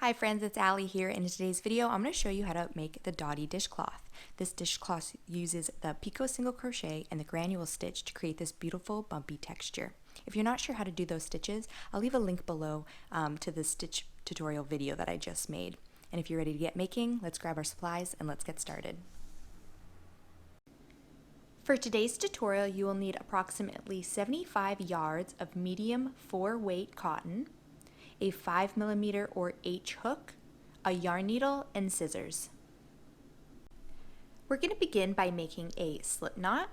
Hi friends, it's Allie here, and in today's video I'm going to show you how to make the Dotty dishcloth. This dishcloth uses the Picot single crochet and the granule stitch to create this beautiful bumpy texture. If you're not sure how to do those stitches, I'll leave a link below to the stitch tutorial video that I just made. And if you're ready to get making, let's grab our supplies and let's get started. For today's tutorial, you will need approximately 75 yards of medium 4-weight cotton, a 5mm or H hook, a yarn needle, and scissors. We're going to begin by making a slip knot,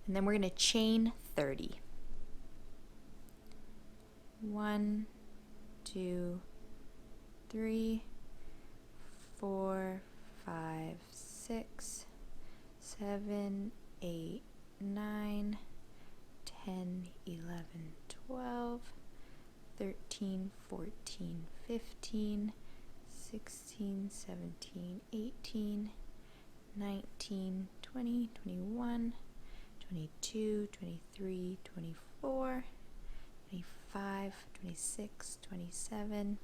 and then we're going to chain 30. 1, 2, 3, 4, 5, 6, 7, 8, 9, 10, 11, 12, 13, 14, 15, 16, 17, 18, 19, 20, 21, 22, 23, 24, 25, 26, 27,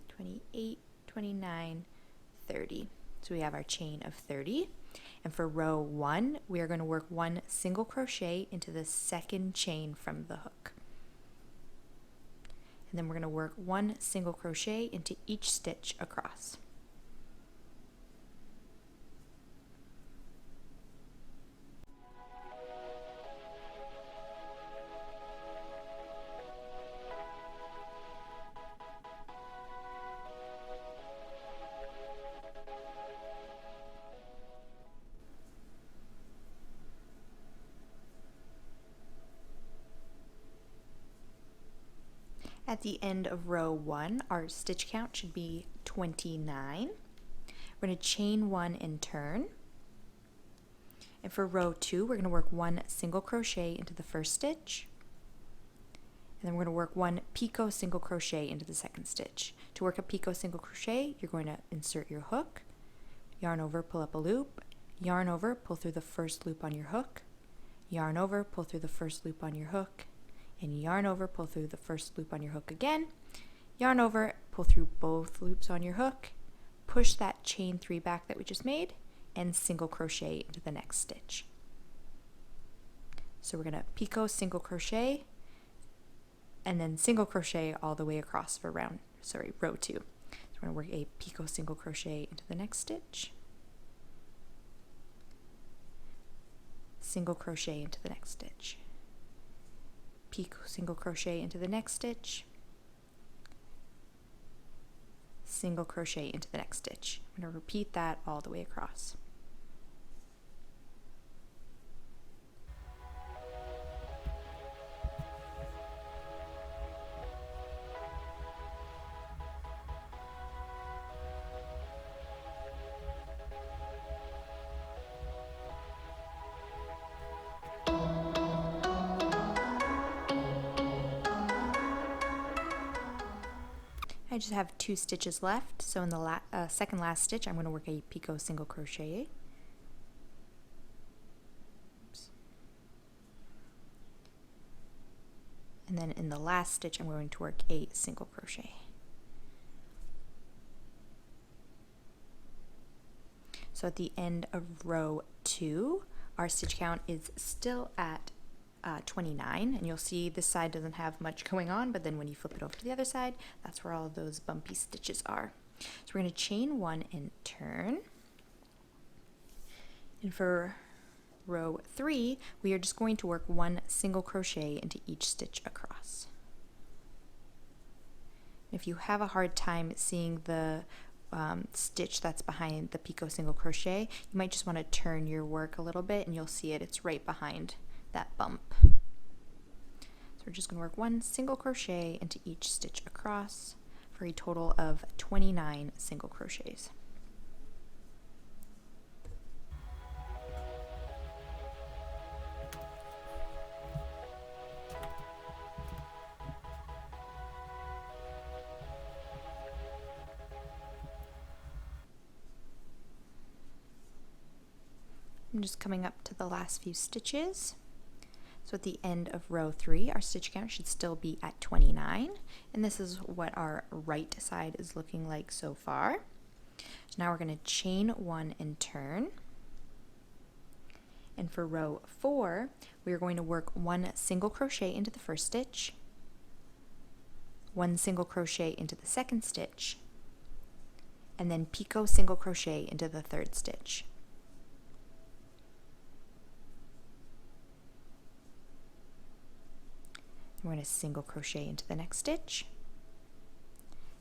28, 29, 30. So we have our chain of 30. And for row 1, we are going to work 1 single crochet into the second chain from the hook. And then we're going to work 1 single crochet into each stitch across. At the end of row 1, our stitch count should be 29. We're going to chain 1 and turn. And for row 2, we're going to work 1 single crochet into the first stitch. And then we're going to work 1 picot single crochet into the second stitch. To work a picot single crochet, you're going to insert your hook, yarn over, pull up a loop, yarn over, pull through the first loop on your hook, yarn over, pull through the first loop on your hook, and yarn over, pull through the first loop on your hook again, yarn over, pull through both loops on your hook, push that chain 3 back that we just made, and single crochet into the next stitch. So we're going to picot single crochet, and then single crochet all the way across for row 2. So we're going to work a picot single crochet into the next stitch, single crochet into the next stitch, picot single crochet into the next stitch, single crochet into the next stitch. I'm going to repeat that all the way across. I just have 2 stitches left, so in the second last stitch I'm going to work a picot single crochet. Oops. And then in the last stitch I'm going to work a single crochet. So at the end of row 2, our stitch count is still at 29, and you'll see this side doesn't have much going on, but then when you flip it over to the other side, that's where all of those bumpy stitches are. So we're going to chain 1 and turn. And for row 3, we are just going to work 1 single crochet into each stitch across. If you have a hard time seeing the stitch that's behind the picot single crochet, you might just want to turn your work a little bit and you'll see it's right behind that bump. So we're just going to work 1 single crochet into each stitch across for a total of 29 single crochets. I'm just coming up to the last few stitches. So at the end of row 3, our stitch count should still be at 29, and this is what our right side is looking like so far. So now we're going to chain 1 and turn. And for row 4, we are going to work 1 single crochet into the first stitch, 1 single crochet into the second stitch, and then picot single crochet into the third stitch. We're going to single crochet into the next stitch,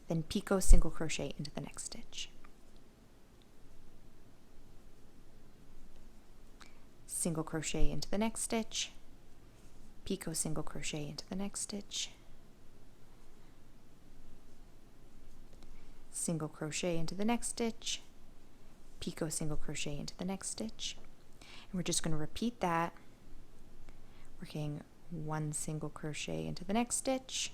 then picot single crochet into the next stitch, single crochet into the next stitch, picot single crochet into the next stitch, single crochet into the next stitch, picot single crochet into the next stitch. And we're just going to repeat that, working 1 single crochet into the next stitch,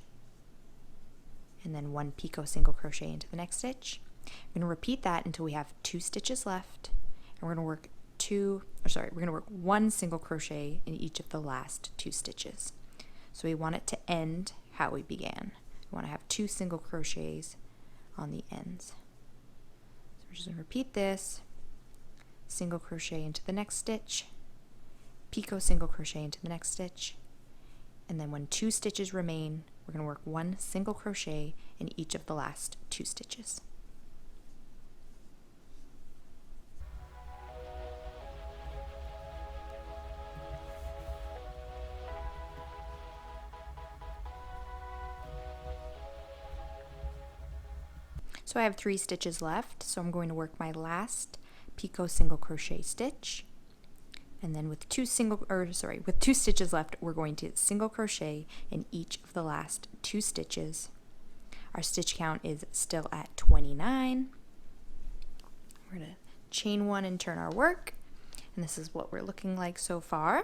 and then 1 picot single crochet into the next stitch. We're going to repeat that until we have 2 stitches left, and we're going to work 1 single crochet in each of the last 2 stitches. So we want it to end how we began. We want to have 2 single crochets on the ends. So we're just going to repeat this, single crochet into the next stitch, picot single crochet into the next stitch, and then when 2 stitches remain, we're going to work 1 single crochet in each of the last 2 stitches. So I have 3 stitches left, so I'm going to work my last picot single crochet stitch, and then with 2 stitches left, we're going to single crochet in each of the last 2 stitches. Our stitch count is still at 29. We're going to chain 1 and turn our work, and this is what we're looking like so far.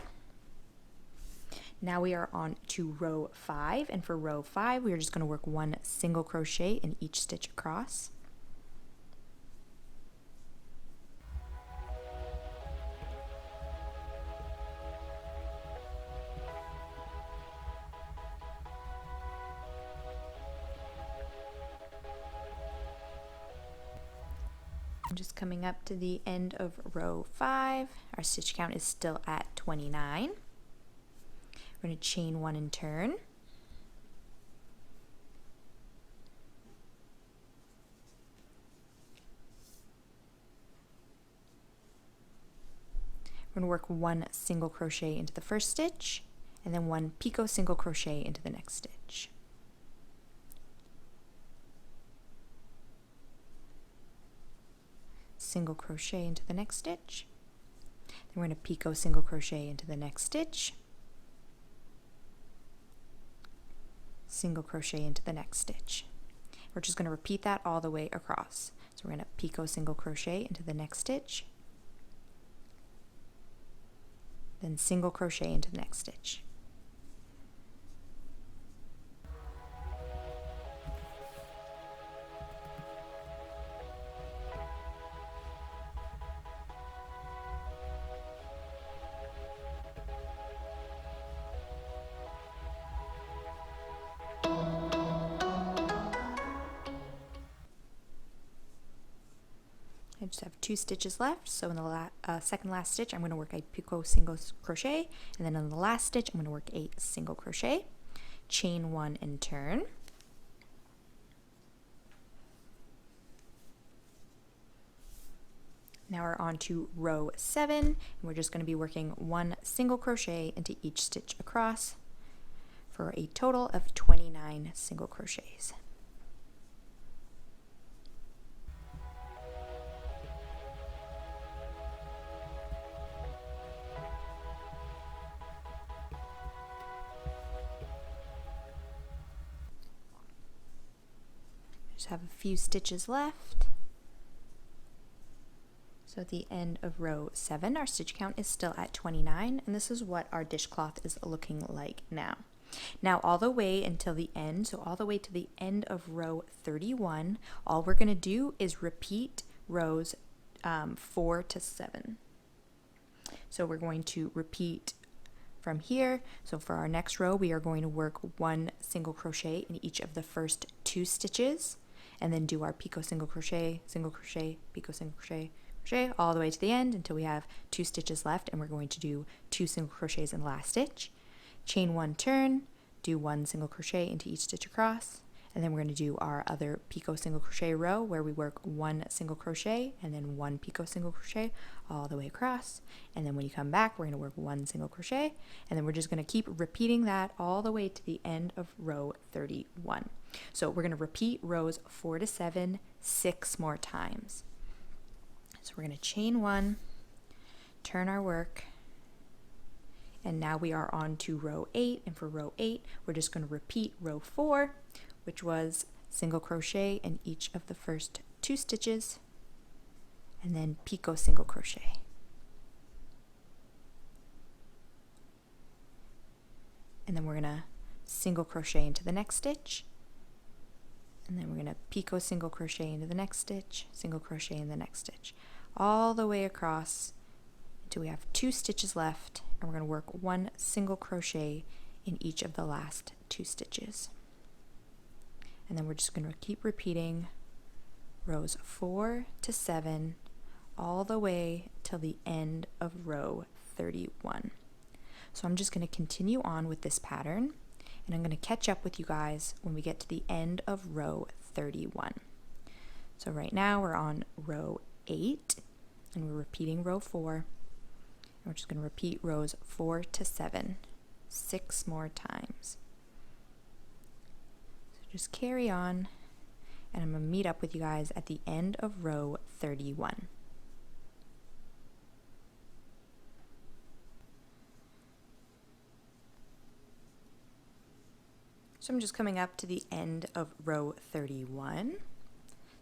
Now we are on to row 5, and for row 5, we are just going to work 1 single crochet in each stitch across. I'm just coming up to the end of row 5. Our stitch count is still at 29. We're going to chain 1 and turn. We're going to work 1 single crochet into the first stitch, and then 1 picot single crochet into the next stitch. Single crochet into the next stitch. Then we're going to picot single crochet into the next stitch, single crochet into the next stitch. We're just going to repeat that all the way across. So we're going to picot single crochet into the next stitch, then single crochet into the next stitch. I just have 2 stitches left, so in the second last stitch I'm going to work a picot single crochet, and then in the last stitch I'm going to work a single crochet, chain 1 and turn. Now we're on to row 7, and we're just going to be working 1 single crochet into each stitch across for a total of 29 single crochets. Just have a few stitches left. So at the end of row 7, our stitch count is still at 29, and this is what our dishcloth is looking like now. Now all the way until the end, so all the way to the end of row 31, all we're going to do is repeat rows 4 to 7. So we're going to repeat from here. So for our next row, we are going to work 1 single crochet in each of the first 2 stitches, and then do our picot single crochet, picot single crochet, crochet all the way to the end until we have 2 stitches left, and we're going to do 2 single crochets in the last stitch. Chain 1, turn, do 1 single crochet into each stitch across, and then we're going to do our other picot single crochet row where we work 1 single crochet and then 1 picot single crochet all the way across. And then when you come back, we're going to work 1 single crochet, and then we're just going to keep repeating that all the way to the end of row 31. So we're going to repeat rows 4 to 7 6 more times. So we're going to chain 1, turn our work, and now we are on to row 8, and for row 8 we're just going to repeat row 4, which was single crochet in each of the first 2 stitches, and then picot single crochet. And then we're going to single crochet into the next stitch, and then we're going to picot single crochet into the next stitch, single crochet in the next stitch, all the way across until we have 2 stitches left, and we're going to work 1 single crochet in each of the last 2 stitches. And then we're just going to keep repeating rows 4 to 7 all the way till the end of row 31. So I'm just going to continue on with this pattern, and I'm going to catch up with you guys when we get to the end of row 31. So right now we're on row 8, and we're repeating row 4, and we're just going to repeat rows 4 to 7 6 more times. Just carry on, and I'm going to meet up with you guys at the end of row 31. So I'm just coming up to the end of row 31.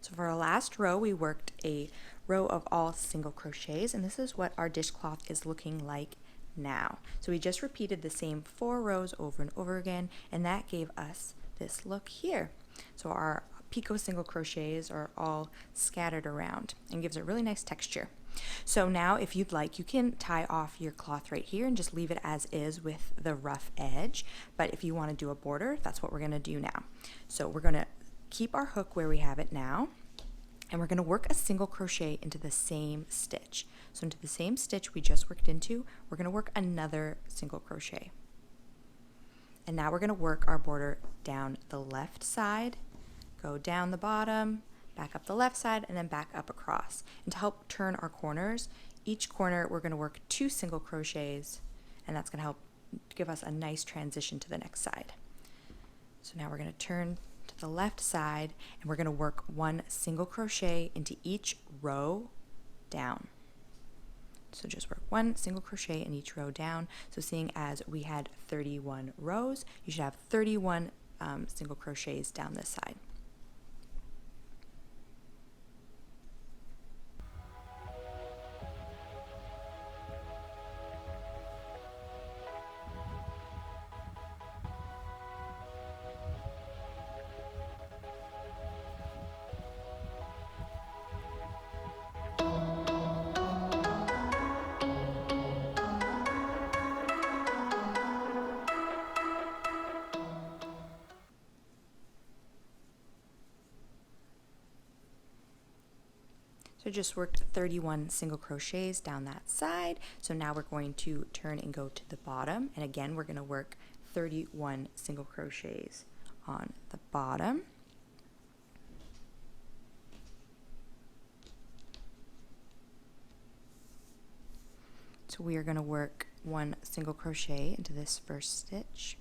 So for our last row, we worked a row of all single crochets, and this is what our dishcloth is looking like now. So we just repeated the same 4 rows over and over again, and that gave us this look here. So our picot single crochets are all scattered around and gives it a really nice texture. So now if you'd like, you can tie off your cloth right here and just leave it as is with the rough edge, but if you want to do a border, that's what we're going to do now. So we're going to keep our hook where we have it now, and we're going to work a single crochet into the same stitch. So into the same stitch we just worked into, we're going to work another single crochet. And now we're going to work our border down the left side, go down the bottom, back up the left side, and then back up across. And to help turn our corners, each corner we're going to work 2 single crochets, and that's going to help give us a nice transition to the next side. So now we're going to turn to the left side, and we're going to work 1 single crochet into each row down. So just work 1 single crochet in each row down. So seeing as we had 31 rows, you should have 31 single crochets down this side. So just worked 31 single crochets down that side. So now we're going to turn and go to the bottom, and again we're going to work 31 single crochets on the bottom. So we are going to work 1 single crochet into this first stitch,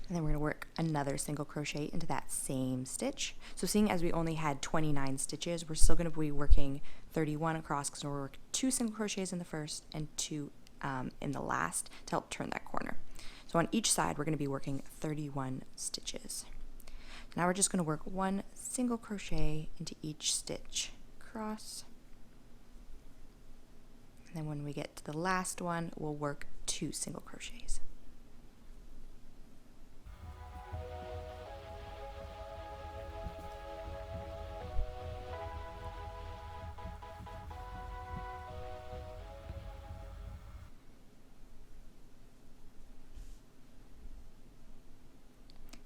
and then we're going to work another single crochet into that same stitch. So seeing as we only had 29 stitches, we're still going to be working 31 across, because we're working 2 single crochets in the first and 2 in the last to help turn that corner. So on each side we're going to be working 31 stitches. Now we're just going to work 1 single crochet into each stitch across, and then when we get to the last one we'll work 2 single crochets.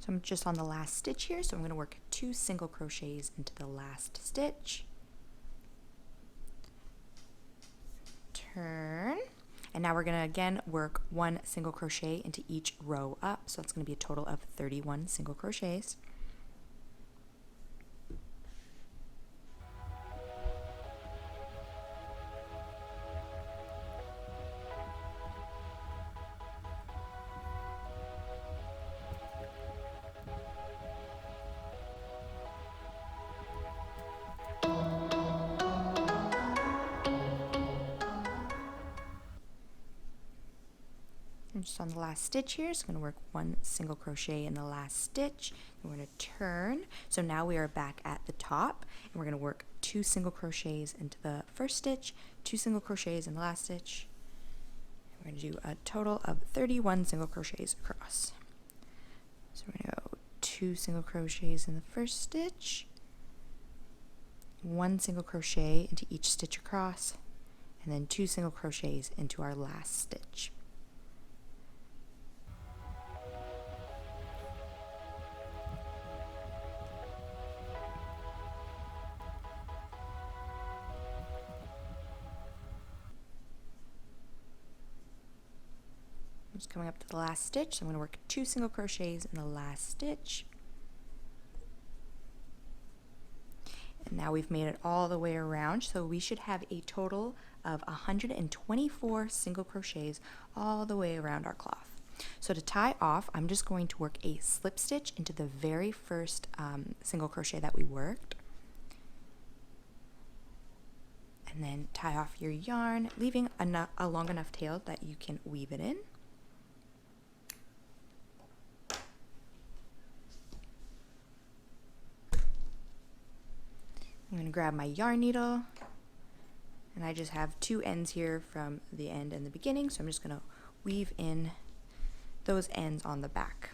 So I'm just on the last stitch here, so I'm going to work 2 single crochets into the last stitch. Turn. And now we're going to again work 1 single crochet into each row up. So it's going to be a total of 31 single crochets. I'm just on the last stitch here, so I'm going to work 1 single crochet in the last stitch, and we're going to turn. So now we are back at the top, and we're going to work 2 single crochets into the first stitch, 2 single crochets in the last stitch. And we're going to do a total of 31 single crochets across. So we're going to go 2 single crochets in the first stitch, 1 single crochet into each stitch across, and then 2 single crochets into our last stitch. I'm just coming up to the last stitch, so I'm going to work 2 single crochets in the last stitch. And now we've made it all the way around, so we should have a total of 124 single crochets all the way around our cloth. So to tie off, I'm just going to work a slip stitch into the very first single crochet that we worked. And then tie off your yarn, leaving a long enough tail that you can weave it in. I'm going to grab my yarn needle, and I just have 2 ends here from the end and the beginning, so I'm just going to weave in those ends on the back.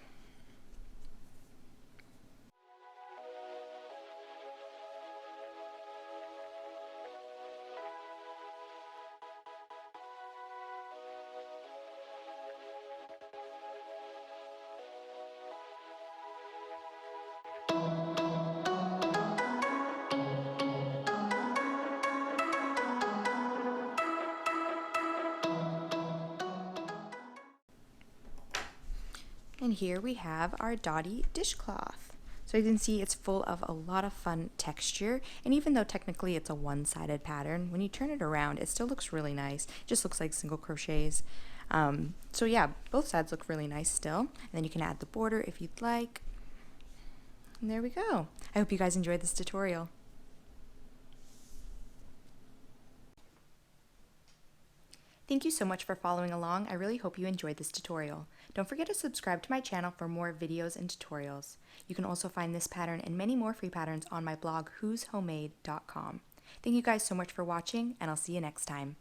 And here we have our Dotty dishcloth. So you can see it's full of a lot of fun texture, and even though technically it's a one-sided pattern, when you turn it around it still looks really nice. It just looks like single crochets. So yeah, both sides look really nice still, and then you can add the border if you'd like. And there we go. I hope you guys enjoyed this tutorial. Thank you so much for following along. I really hope you enjoyed this tutorial. Don't forget to subscribe to my channel for more videos and tutorials. You can also find this pattern and many more free patterns on my blog whoshomemade.com. Thank you guys so much for watching, and I'll see you next time.